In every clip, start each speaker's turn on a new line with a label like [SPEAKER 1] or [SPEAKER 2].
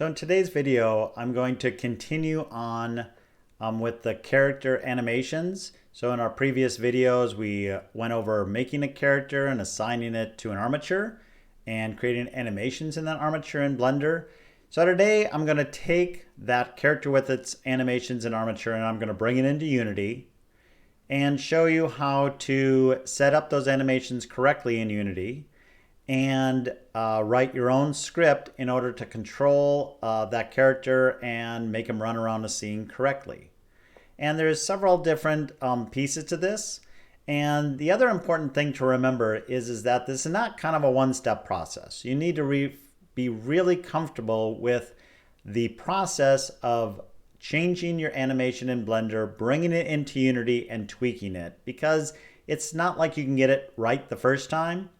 [SPEAKER 1] So in today's video, I'm going to continue on with the character animations. So in our previous videos, we went over making a character and assigning it to an armature and creating animations in that armature in Blender. So today I'm going to take that character with its animations in Armature and I'm going to bring it into Unity and show you how to set up those animations correctly in Unity and write your own script in order to control that character and make him run around the scene correctly. And there's several different pieces to this. And the other important thing to remember is that this is not kind of a one-step process. You need to be really comfortable with the process of changing your animation in Blender, bringing it into Unity and tweaking it, because it's not like you can get it right the first time.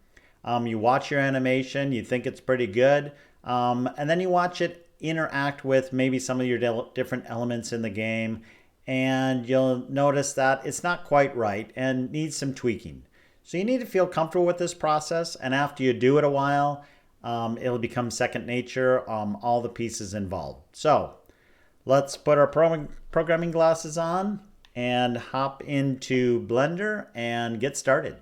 [SPEAKER 1] You watch your animation, you think it's pretty good, and then you watch it interact with maybe some of your different elements in the game, and you'll notice that it's not quite right and needs some tweaking. So you need to feel comfortable with this process, and after you do it a while, it'll become second nature, all the pieces involved. So let's put our programming glasses on and hop into Blender and get started.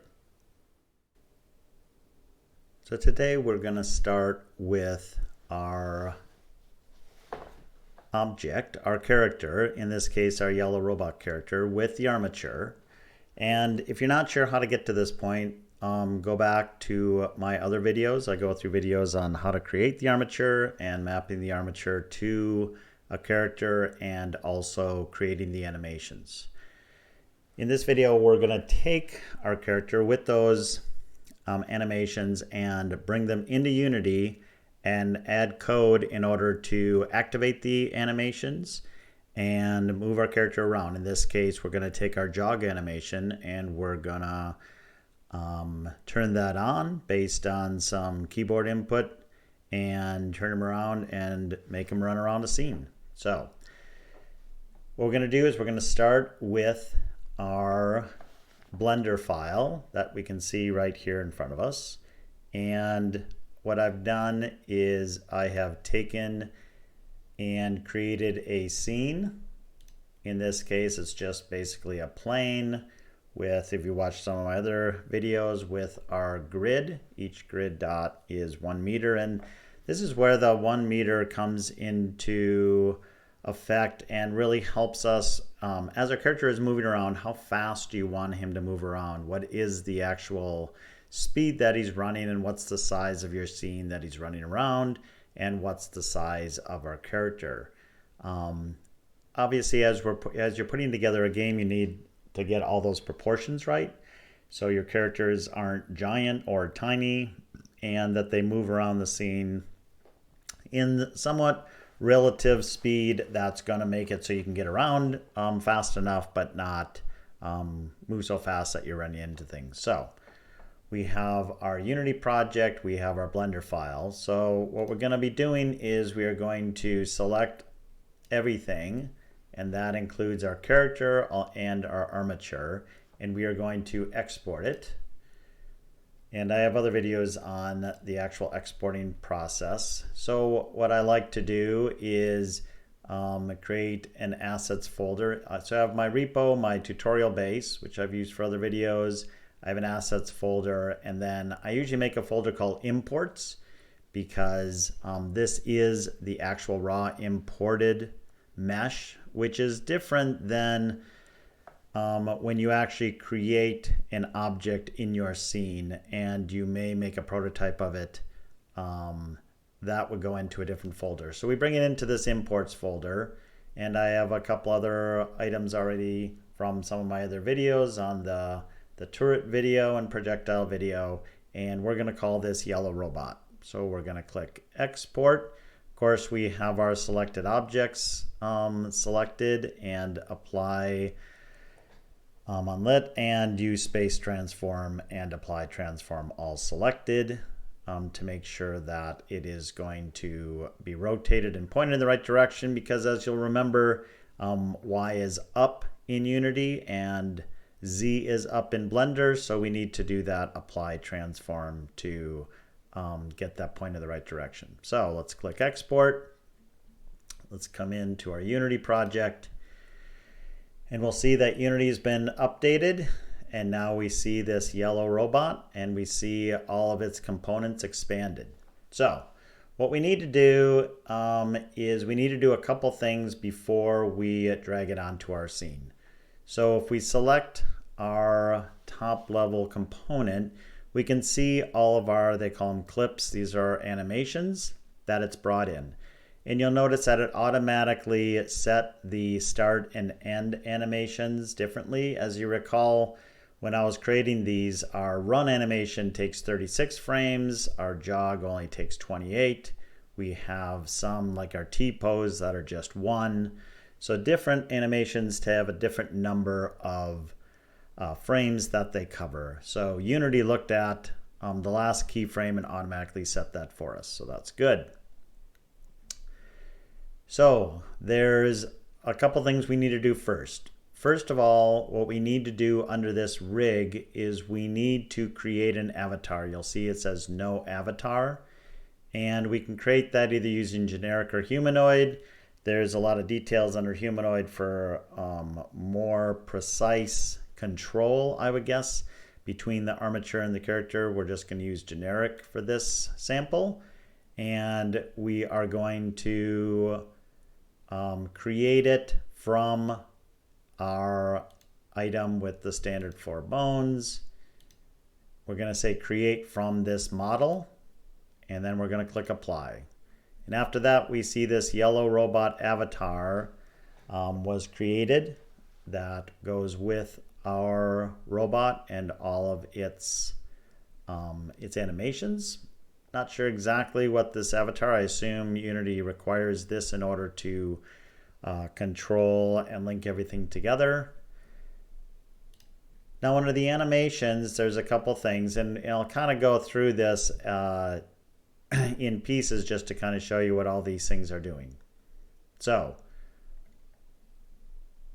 [SPEAKER 1] So today we're going to start with our object, our character, in this case our yellow robot character, with the armature. And if you're not sure how to get to this point, go back to my other videos. I go through videos on how to create the armature and mapping the armature to a character and also creating the animations. In this video we're going to take our character with those animations and bring them into Unity and add code in order to activate the animations and move our character around. In this case, we're going to take our jog animation and we're going to turn that on based on some keyboard input and turn him around and make him run around the scene. So what we're going to do is we're going to start with our Blender file that we can see right here in front of us. And what I've done is I have taken and created a scene. In this case, it's just basically a plane with, if you watch some of my other videos, with our grid. Each grid dot is 1 meter, and this is where the 1 meter comes into effect and really helps us as our character is moving around. How fast do you want him to move around? What is the actual speed that he's running, and what's the size of your scene that he's running around, and what's the size of our character? Obviously, as you're putting together a game, you need to get all those proportions right, so your characters aren't giant or tiny, and that they move around the scene in somewhat relative speed that's going to make it so you can get around fast enough, but not move so fast that you're running into things. So we have our Unity project, we have our Blender file. So what we're going to be doing is we are going to select everything, and that includes our character and our armature, and we are going to export it. And I have other videos on the actual exporting process. So what I like to do is create an assets folder. So I have my repo, my tutorial base, which I've used for other videos. I have an assets folder, and then I usually make a folder called imports, because this is the actual raw imported mesh, which is different than when you actually create an object in your scene and you may make a prototype of it, that would go into a different folder. So we bring it into this imports folder, and I have a couple other items already from some of my other videos on the turret video and projectile video, and we're going to call this yellow robot. So we're going to click export. Of course, we have our selected objects selected, and apply unlit, and use space transform and apply transform all selected to make sure that it is going to be rotated and pointed in the right direction, because as you'll remember, Y is up in Unity and Z is up in Blender, so we need to do that apply transform to get that point in the right direction. So let's click export. Let's come into our Unity project, and we'll see that Unity has been updated, and now we see this yellow robot and we see all of its components expanded. So what we need to do is we need to do a couple things before we drag it onto our scene. So if we select our top level component, we can see all of our, they call them clips, these are animations that it's brought in. And you'll notice that it automatically set the start and end animations differently. As you recall, when I was creating these, our run animation takes 36 frames, our jog only takes 28. We have some like our T-pose that are just 1. So different animations to have a different number of frames that they cover. So Unity looked at the last keyframe and automatically set that for us. So that's good. So there's a couple things we need to do first. First of all, what we need to do under this rig is we need to create an avatar. You'll see it says no avatar, and we can create that either using generic or humanoid. There's a lot of details under humanoid for more precise control, I would guess, between the armature and the character. We're just going to use generic for this sample, and we are going to create it from our item with the standard 4 bones. We're going to say create from this model, and then we're going to click apply. And after that, we see this yellow robot avatar was created that goes with our robot and all of its animations. Not sure exactly what this avatar, I assume Unity requires this in order to control and link everything together. Now under the animations, there's a couple things, and I'll kind of go through this in pieces just to kind of show you what all these things are doing. So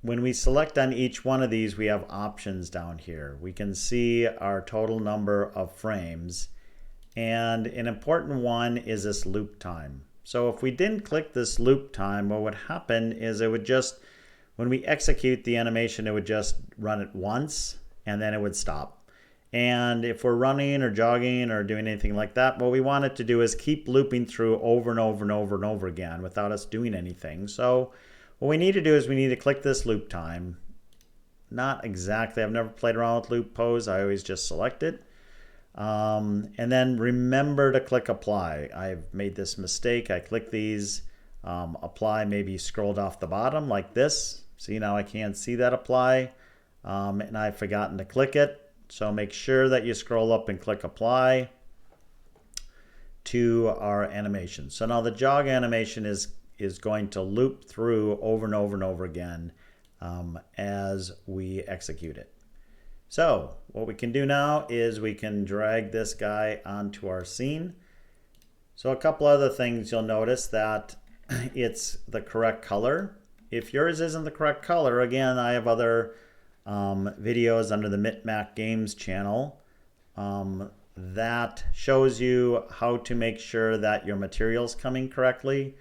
[SPEAKER 1] when we select on each one of these, we have options down here. We can see our total number of frames, and an important one is this loop time. So if we didn't click this loop time, what would happen is it would just, when we execute the animation, it would just run it once and then it would stop. And if we're running or jogging or doing anything like that, what we want it to do is keep looping through over and over and over and over again without us doing anything. So what we need to do is we need to click this loop time. Not exactly, I've never played around with loop pose, I always just select it. And then remember to click apply. I've made this mistake. I click these, apply, maybe scrolled off the bottom like this. See, now I can't see that apply, and I've forgotten to click it. So make sure that you scroll up and click apply to our animation. So now the jog animation is going to loop through over and over and over again as we execute it. So what we can do now is we can drag this guy onto our scene. So a couple other things, you'll notice that it's the correct color. If yours isn't the correct color, again, I have other videos under the Mitmac Games channel that shows you how to make sure that your material's coming correctly.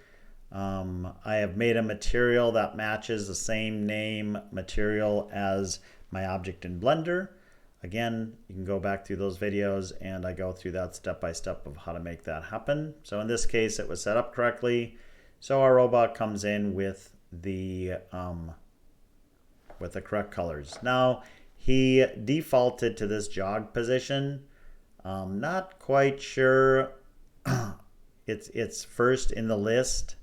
[SPEAKER 1] I have made a material that matches the same name material as my object in Blender. Again, you can go back through those videos and I go through that step by step of how to make that happen. So in this case, it was set up correctly. So our robot comes in with the correct colors. Now he defaulted to this jog position. Not quite sure. It's first in the list.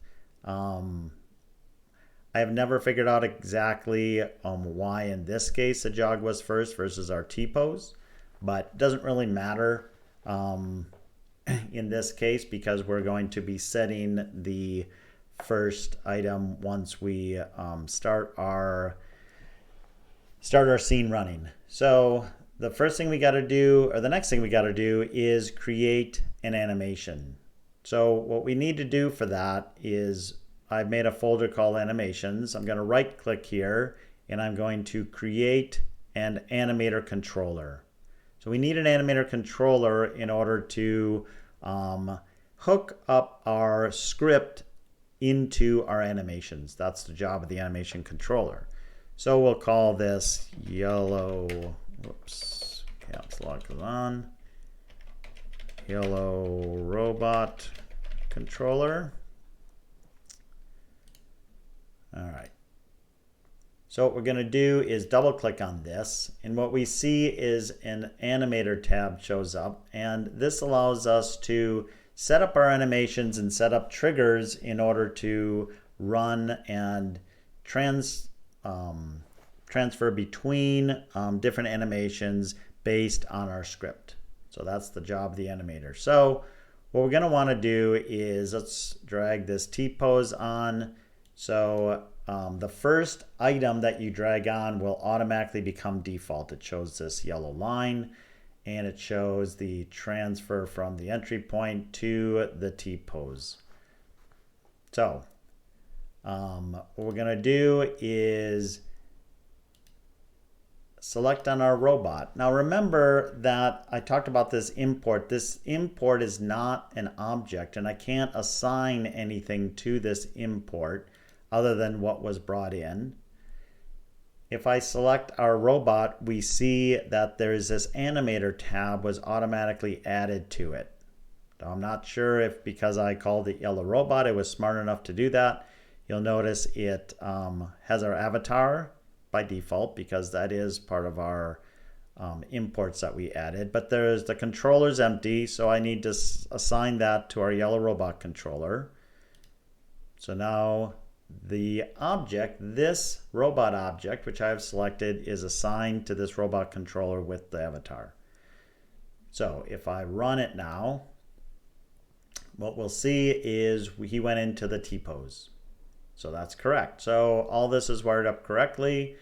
[SPEAKER 1] I have never figured out exactly why in this case the jog was first versus our T-pose, but it doesn't really matter in this case because we're going to be setting the first item once we start our scene running. So the first thing we got to do, or the next thing we got to do, is create an animation. So what we need to do for that is I've made a folder called animations. I'm going to right click here and I'm going to create an animator controller. So we need an animator controller in order to hook up our script into our animations. That's the job of the animation controller. So we'll call this yellow, whoops, caps lock is on, yellow robot controller. All right. So what we're going to do is double click on this, and what we see is an animator tab shows up, and this allows us to set up our animations and set up triggers in order to run and transfer between different animations based on our script. So that's the job of the animator. So what we're going to want to do is let's drag this T-pose on. So the first item that you drag on will automatically become default. It shows this yellow line, and it shows the transfer from the entry point to the T-pose. So what we're going to do is select on our robot. Now remember that I talked about this import. This import is not an object, and I can't assign anything to this import other than what was brought in. If I select our robot, we see that there's this animator tab was automatically added to it. Now, I'm not sure if because I called it yellow robot, it was smart enough to do that. You'll notice it has our avatar by default because that is part of our imports that we added. But there's the controller's empty, so I need to assign that to our yellow robot controller. So now the object, this robot object, which I have selected, is assigned to this robot controller with the avatar. So if I run it now, what we'll see is he went into the T-pose. So that's correct. So all this is wired up correctly.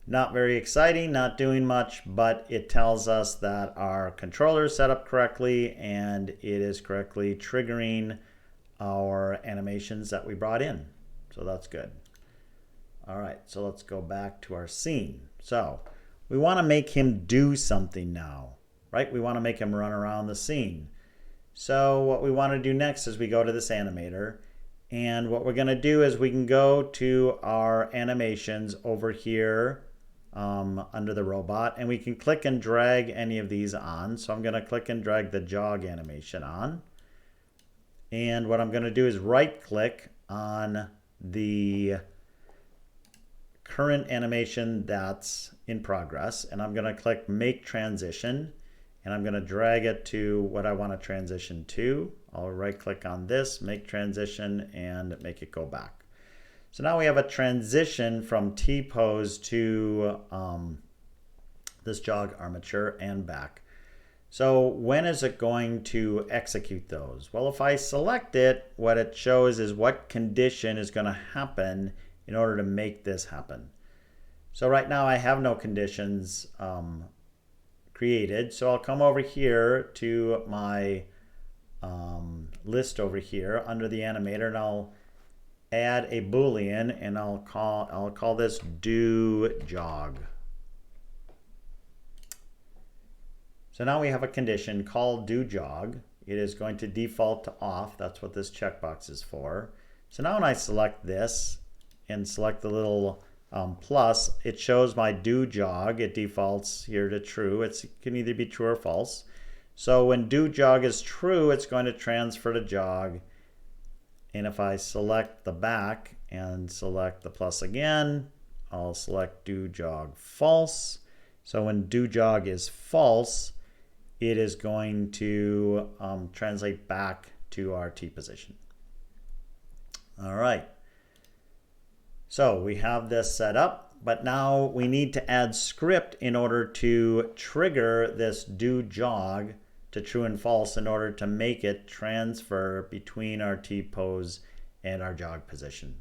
[SPEAKER 1] Not very exciting, not doing much, but it tells us that our controller is set up correctly and it is correctly triggering our animations that we brought in. So that's good. All right, so let's go back to our scene. So we want to make him do something now, right? We want to make him run around the scene. So what we want to do next is we go to this animator, and what we're going to do is we can go to our animations over here under the robot, and we can click and drag any of these on. So I'm going to click and drag the jog animation on. And what I'm going to do is right click on the current animation that's in progress, and I'm going to click make transition, and I'm going to drag it to what I want to transition to. I'll right click on this, make transition, and make it go back. So now we have a transition from T-pose to this jog armature and back. So when is it going to execute those? Well, if I select it, what it shows is what condition is going to happen in order to make this happen. So right now I have no conditions created. So I'll come over here to my list over here under the animator, and I'll add a boolean, and I'll call this do jog. So now we have a condition called do jog. It is going to default to off. That's what this checkbox is for. So now when I select this and select the little plus, it shows my do jog. It defaults here to true. It can either be true or false. So when do jog is true, it's going to transfer to jog. And if I select the back and select the plus again, I'll select do jog false. So when do jog is false, it is going to translate back to our T position. All right. So we have this set up, but now we need to add script in order to trigger this do jog to true and false in order to make it transfer between our T pose and our jog position.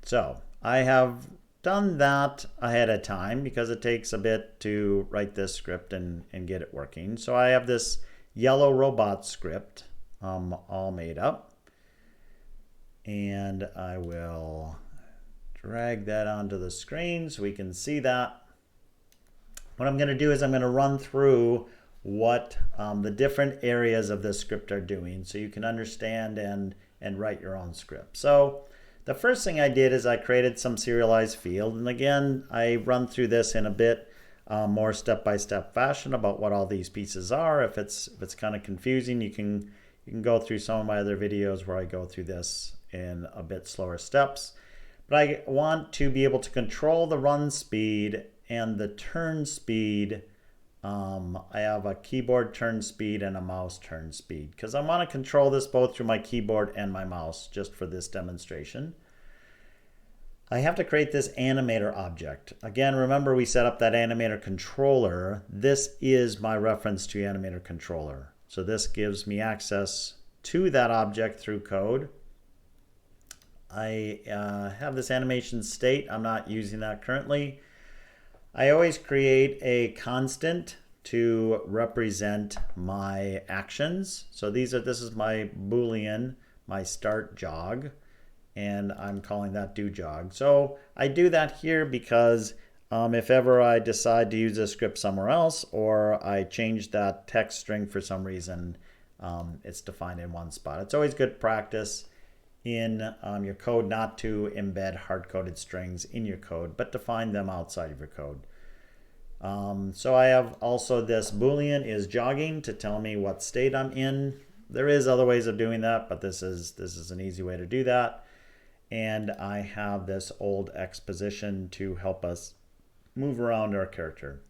[SPEAKER 1] So I have done that ahead of time because it takes a bit to write this script and get it working. So I have this yellow robot script all made up, and I will drag that onto the screen so we can see that. What I'm going to do is I'm going to run through what the different areas of this script are doing so you can understand and and write your own script. So the first thing I did is I created some serialized field, and again I run through this in a bit more step-by-step fashion about what all these pieces are. If it's kind of confusing, you can go through some of my other videos where I go through this in a bit slower steps. But I want to be able to control the run speed and the turn speed. I have a keyboard turn speed and a mouse turn speed because I want to control this both through my keyboard and my mouse just for this demonstration. I have to create this animator object. Again, remember we set up that animator controller. This is my reference to animator controller. So this gives me access to that object through code. I have this animation state. I'm not using that currently. I always create a constant to represent my actions. So this is my boolean, my start jog, and I'm calling that do jog. So I do that here because if ever I decide to use a script somewhere else, or I change that text string for some reason, it's defined in one spot. It's always good practice in your code not to embed hard-coded strings in your code, but define them outside of your code. So I have also this boolean is jogging to tell me what state I'm in. There is other ways of doing that, but this is an easy way to do that. And I have this old X position to help us move around our character.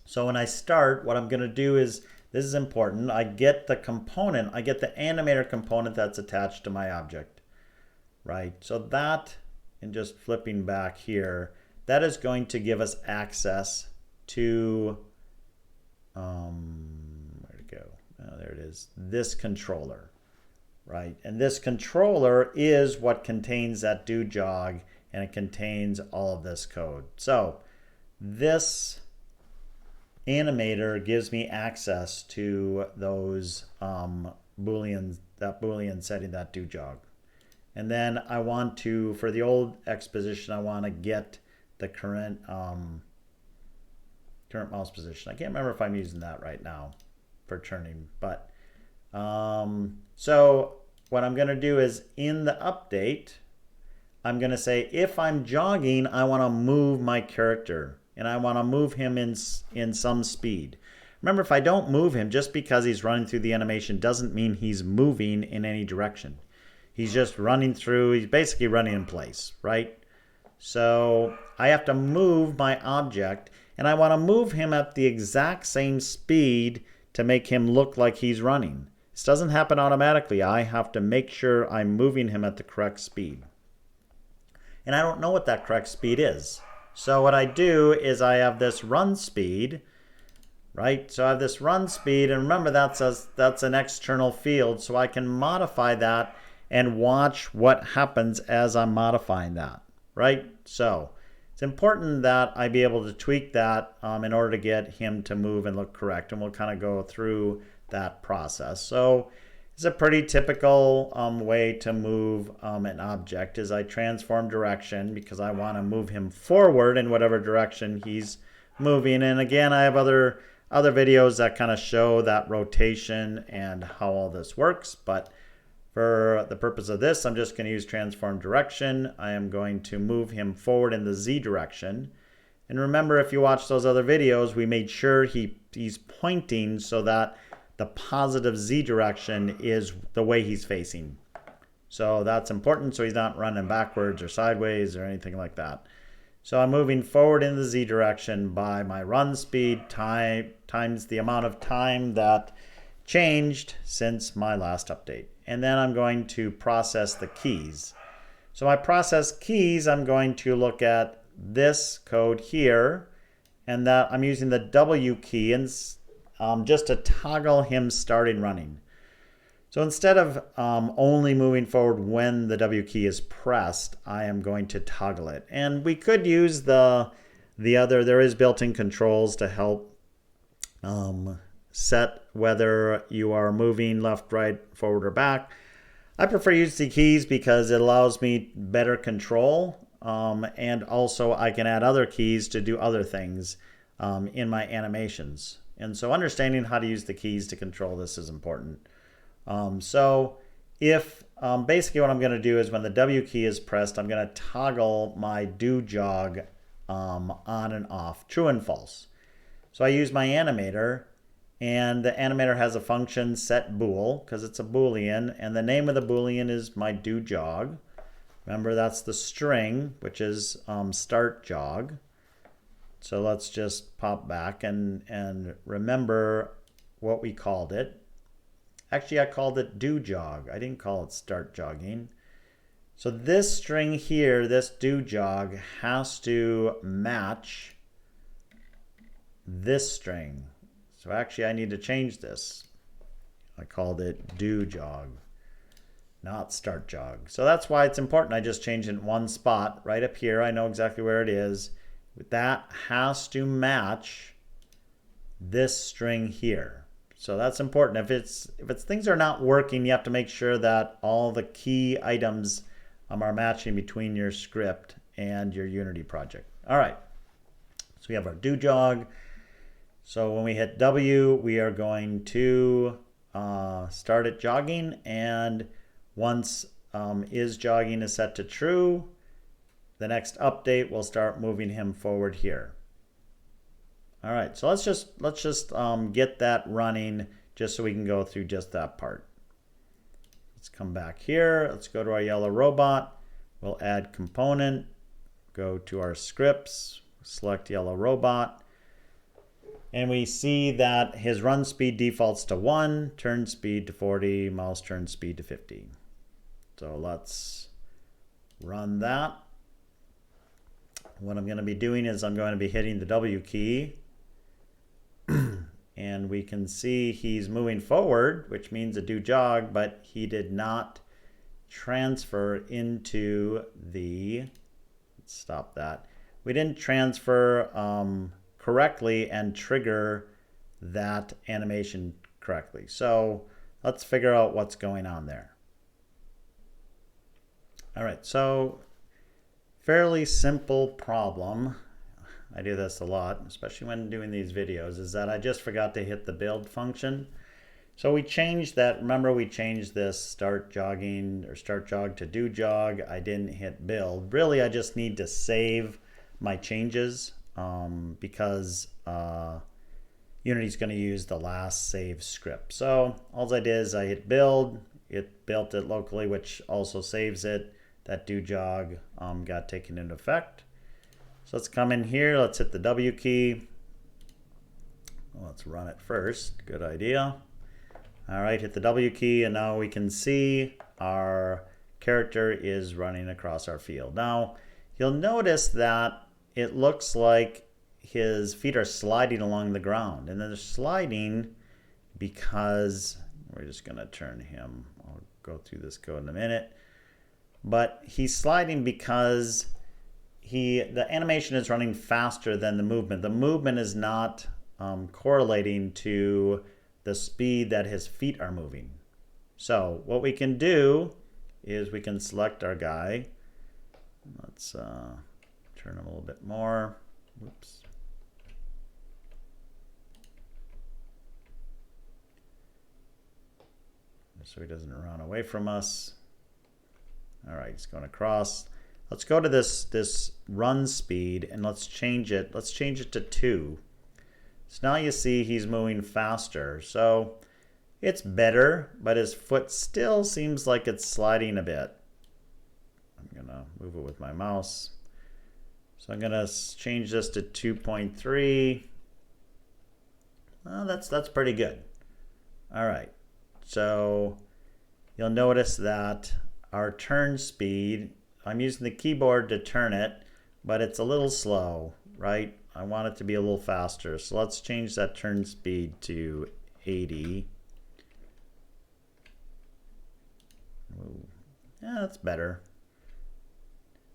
[SPEAKER 1] So when I start, what I'm going to do is, this is important, I get the component, I get the animator component that's attached to my object, right? So that, and just flipping back here, that is going to give us access to, where'd it go? Oh, there it is, this controller, right? And this controller is what contains that do jog, and it contains all of this code. So this animator gives me access to those booleans, that boolean setting that do jog. And then I want to, for the old X position, I want to get the current mouse position. I can't remember if I'm using that right now for turning, but so what I'm going to do is in the update, I'm going to say if I'm jogging, I want to move my character, and I want to move him in some speed. Remember, if I don't move him, just because he's running through the animation doesn't mean he's moving in any direction. He's just running through, he's basically running in place, right? So I have to move my object, and I want to move him at the exact same speed to make him look like he's running. This doesn't happen automatically. I have to make sure I'm moving him at the correct speed. And I don't know what that correct speed is. So what I do is I have this run speed, right? So I have this run speed, and remember that's an external field, so I can modify that and watch what happens as I'm modifying that, right? So it's important that I be able to tweak that in order to get him to move and look correct, and we'll kind of go through that process. So it's a pretty typical way to move an object is I transform direction because I want to move him forward in whatever direction he's moving. And again, I have other videos that kind of show that rotation and how all this works. But for the purpose of this, I'm just going to use transform direction. I am going to move him forward in the Z direction. And remember, if you watch those other videos, we made sure he's pointing so that the positive Z direction is the way he's facing. So that's important, so he's not running backwards or sideways or anything like that. So I'm moving forward in the Z direction by my run speed times the amount of time that changed since my last update. And then I'm going to process the keys. So my process keys, I'm going to look at this code here, and that I'm using the W key and just to toggle him starting running. So instead of only moving forward when the W key is pressed, I am going to toggle it. And we could use the other, there is built-in controls to help set whether you are moving left, right, forward, or back. I prefer using the keys because it allows me better control, and also I can add other keys to do other things in my animations. And so understanding how to use the keys to control this is important. So if basically what I'm going to do is when the W key is pressed, I'm going to toggle my do jog on and off, true and false. So I use my animator, and the animator has a function set bool because it's a boolean, and the name of the boolean is my do jog. Remember, that's the string, which is start jog. So let's just pop back and remember what we called it. Actually, I called it do jog. I didn't call it start jogging. So this string here, this do jog, has to match this string. So actually, I need to change this. I called it do jog, not start jog. So that's why it's important. I just changed it in one spot right up here. I know exactly where it is. That has to match this string here. So that's important. If it's things are not working, you have to make sure that all the key items are matching between your script and your Unity project. All right. So we have our do jog. So when we hit W, we are going to start it jogging, and once is jogging is set to true, the next update will start moving him forward here. All right, so let's just get that running just so we can go through just that part. Let's come back here. Let's go to our yellow robot. We'll add component, go to our scripts, select yellow robot, and we see that his run speed defaults to 1, turn speed to 40, mouse turn speed to 50. So let's run that. What I'm going to be doing is I'm going to be hitting the W key. And we can see he's moving forward, which means a do jog, but he did not transfer into the, let's stop that. We didn't transfer correctly and trigger that animation correctly. So let's figure out what's going on there. All right, so fairly simple problem. I do this a lot, especially when doing these videos, is that I just forgot to hit the build function. So we changed that. Remember, we changed this start jogging or start jog to do jog. I didn't hit build. Really, I just need to save my changes because Unity's going to use the last save script. So all I did is I hit build. It built it locally, which also saves it. That do jog got taken into effect. So let's come in here, let's hit the W key. Let's run it first, good idea. All right, hit the W key, and now we can see our character is running across our field. Now, you'll notice that it looks like his feet are sliding along the ground, and they're sliding because, we're just gonna turn him, I'll go through this code in a minute, but he's sliding because the animation is running faster than the movement. The movement is not correlating to the speed that his feet are moving. So what we can do is we can select our guy. Let's turn him a little bit more. Whoops. So he doesn't run away from us. All right, he's going across. Let's go to this run speed and let's change it. Let's change it to 2. So now you see he's moving faster. So it's better, but his foot still seems like it's sliding a bit. I'm gonna move it with my mouse. So I'm gonna change this to 2.3. Well, that's pretty good. All right. So you'll notice that our turn speed, I'm using the keyboard to turn it, but it's a little slow, right? I want it to be a little faster. So let's change that turn speed to 80. Ooh. Yeah, that's better.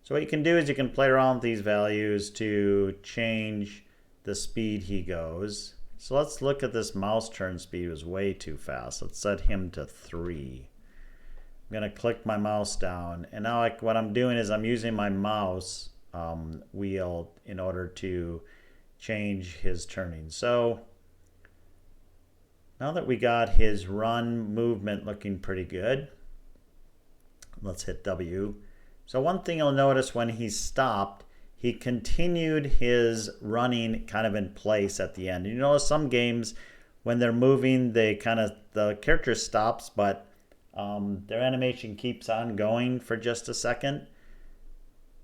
[SPEAKER 1] So what you can do is you can play around with these values to change the speed he goes. So let's look at this mouse turn speed. It was way too fast. Let's set him to 3. I'm going to click my mouse down, and now what I'm doing is I'm using my mouse wheel in order to change his turning. So now that we got his run movement looking pretty good, Let's hit W. So one thing you'll notice when he stopped, he continued his running kind of in place at the end. You notice some games, when they're moving, the character stops, but their animation keeps on going for just a second.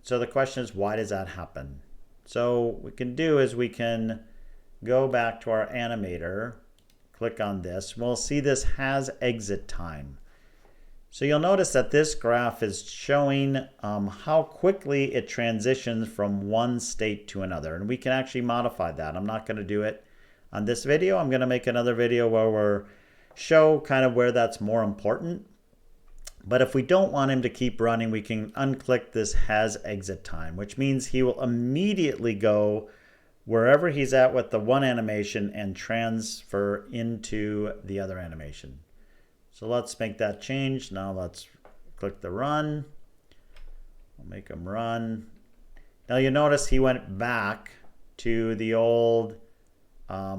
[SPEAKER 1] So the question is, why does that happen? So what we can do is we can go back to our animator, click on this. We'll see this has exit time. So you'll notice that this graph is showing how quickly it transitions from one state to another. And we can actually modify that. I'm not going to do it on this video. I'm going to make another video where we'll show kind of where that's more important. But if we don't want him to keep running, we can unclick this has exit time, which means he will immediately go wherever he's at with the one animation and transfer into the other animation. So let's make that change. Now let's click the run. We'll make him run. Now you notice he went back to the old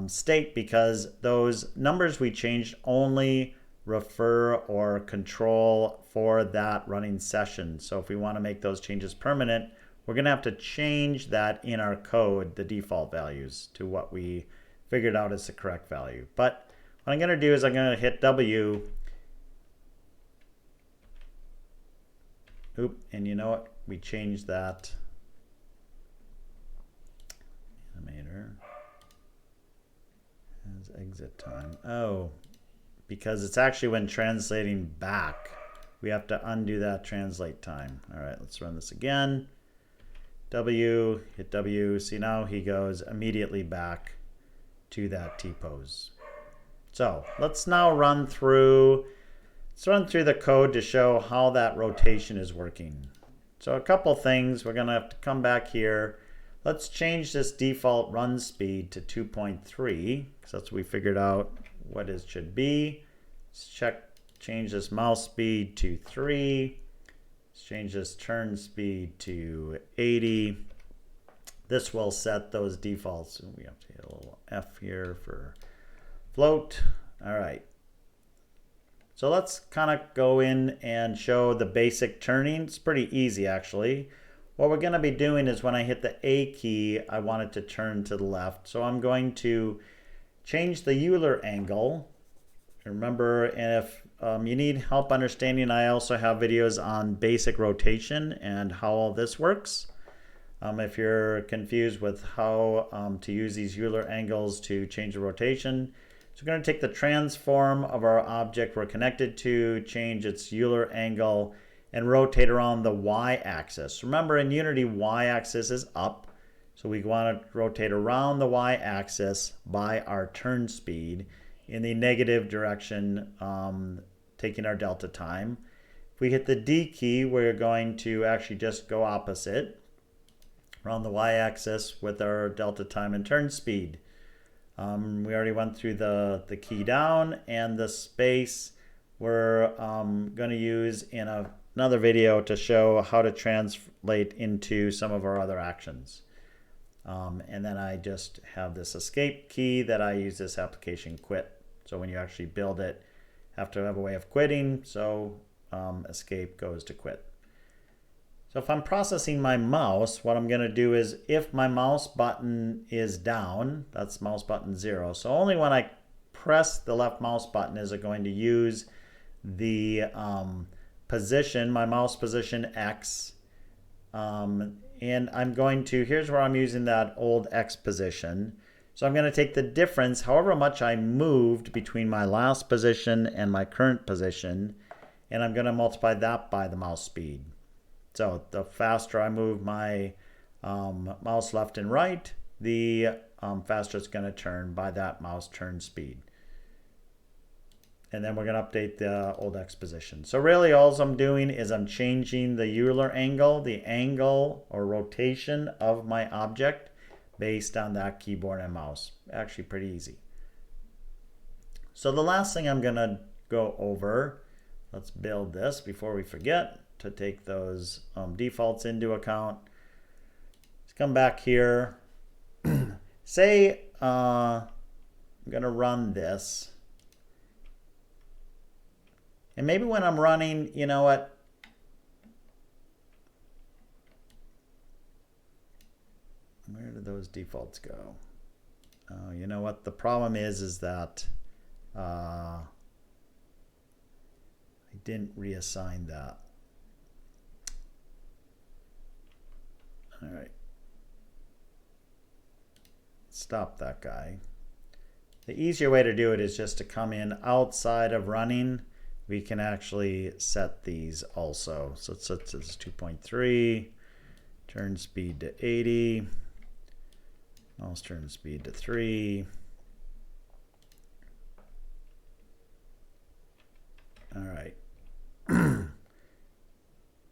[SPEAKER 1] state because those numbers we changed only refer or control for that running session. So if we want to make those changes permanent, we're going to have to change that in our code, the default values, to what we figured out is the correct value. But what I'm going to do is I'm going to hit W. Oop, and you know what? We changed that. Animator has exit time. Oh, because it's actually when translating back. We have to undo that translate time. All right, let's run this again. W, hit W. See, now he goes immediately back to that T-pose. So let's now run through the code to show how that rotation is working. So a couple things. We're going to have to come back here. Let's change this default run speed to 2.3 because that's what we figured out what it should be. Let's change this mouse speed to 3. Let's change this turn speed to 80. This will set those defaults. We have to hit a little F here for float. All right. So let's kind of go in and show the basic turning. It's pretty easy actually. What we're going to be doing is when I hit the A key, I want it to turn to the left. So I'm going to change the Euler angle. Remember, if you need help understanding, I also have videos on basic rotation and how all this works. If you're confused with how to use these Euler angles to change the rotation. So we're going to take the transform of our object we're connected to, change its Euler angle, and rotate around the y-axis. Remember, in Unity, y-axis is up. So we want to rotate around the y-axis by our turn speed in the negative direction, taking our delta time. If we hit the D key, we're going to actually just go opposite around the y-axis with our delta time and turn speed. We already went through the key down, and the space we're going to use in another video to show how to translate into some of our other actions. And then I just have this escape key that I use this application quit. So when you actually build it, have to have a way of quitting. So escape goes to quit. So if I'm processing my mouse, what I'm going to do is if my mouse button is down, that's mouse button 0. So only when I press the left mouse button is it going to use the position, my mouse position X. And I'm going to, here's where I'm using that old X position. So I'm going to take the difference, however much I moved between my last position and my current position, and I'm going to multiply that by the mouse speed. So the faster I move my mouse left and right, the faster it's going to turn by that mouse turn speed. And then we're going to update the old X position. So really all I'm doing is I'm changing the Euler angle, the angle or rotation of my object based on that keyboard and mouse. Actually pretty easy. So the last thing I'm going to go over, let's build this before we forget to take those defaults into account. Let's come back here. Say I'm going to run this. And maybe when I'm running, you know what, those defaults go? Oh, you know what? The problem is that I didn't reassign that. All right. Stop that guy. The easier way to do it is just to come in outside of running. We can actually set these also. So it sets this 2.3, turn speed to 80, mouse turn speed to 3. All right.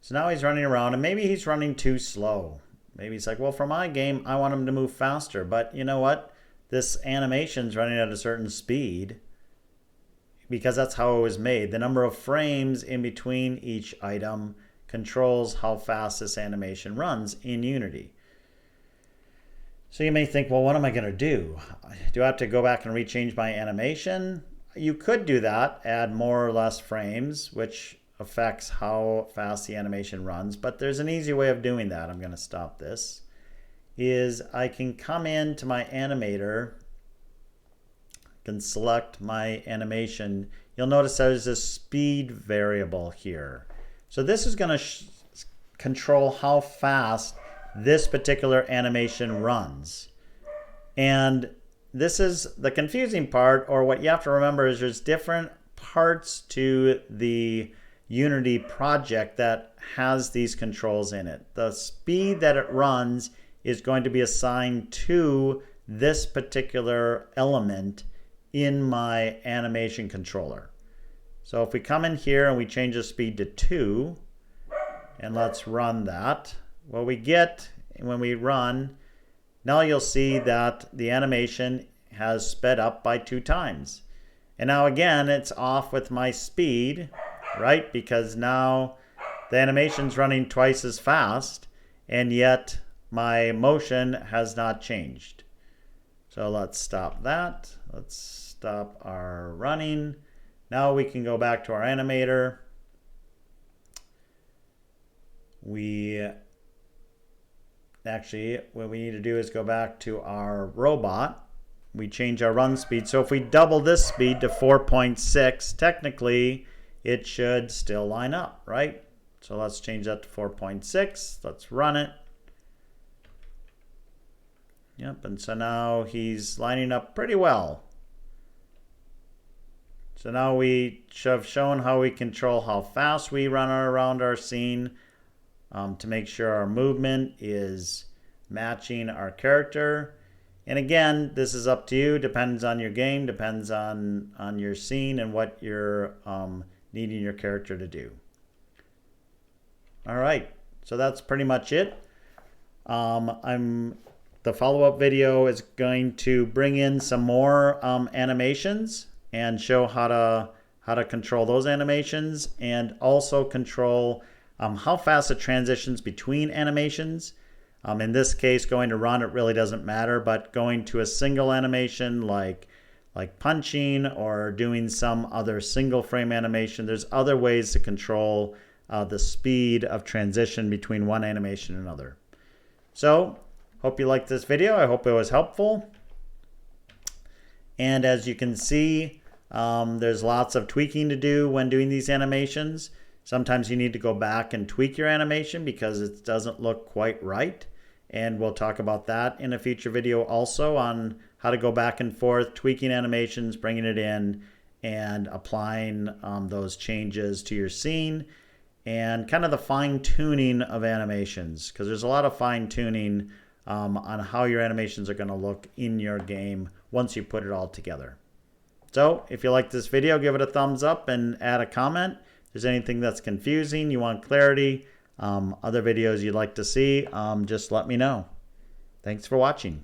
[SPEAKER 1] So now he's running around, and maybe he's running too slow. Maybe he's like, well, for my game, I want him to move faster. But you know what? This animation's running at a certain speed because that's how it was made. The number of frames in between each item controls how fast this animation runs in Unity. So you may think, well, what am I going to do? Do I have to go back and rechange my animation? You could do that, add more or less frames, which affects how fast the animation runs. But there's an easy way of doing that. I'm going to stop this. Is I can come into my animator, can select my animation. You'll notice there's a speed variable here. So this is going to control how fast this particular animation runs. And this is the confusing part, or what you have to remember is there's different parts to the Unity project that has these controls in it. The speed that it runs is going to be assigned to this particular element in my animation controller. So if we come in here and we change the speed to 2, and let's run that, what we get when we run, now you'll see that the animation has sped up by 2 times. And now again, it's off with my speed, right? Because now the animation's running twice as fast, and yet my motion has not changed. So let's stop that. Let's stop our running. Now we can go back to our animator. Actually, what we need to do is go back to our robot. We change our run speed. So if we double this speed to 4.6, technically it should still line up, right? So let's change that to 4.6. Let's run it. Yep, and so now he's lining up pretty well. So now we have shown how we control how fast we run around our scene to make sure our movement is matching our character. And again, this is up to you. Depends on your game, depends on your scene and what you're needing your character to do. All right, so that's pretty much it. The follow-up video is going to bring in some more animations and show how to control those animations, and also control how fast it transitions between animations. In this case, going to run, it really doesn't matter, but going to a single animation like punching or doing some other single frame animation, there's other ways to control the speed of transition between one animation and another. So, hope you liked this video. I hope it was helpful. And as you can see, there's lots of tweaking to do when doing these animations. Sometimes you need to go back and tweak your animation because it doesn't look quite right. And we'll talk about that in a future video also, on how to go back and forth, tweaking animations, bringing it in, and applying those changes to your scene, and kind of the fine-tuning of animations, because there's a lot of fine-tuning on how your animations are going to look in your game once you put it all together. So if you like this video, give it a thumbs up and add a comment. If there's anything that's confusing, you want clarity, other videos you'd like to see, just let me know. Thanks for watching.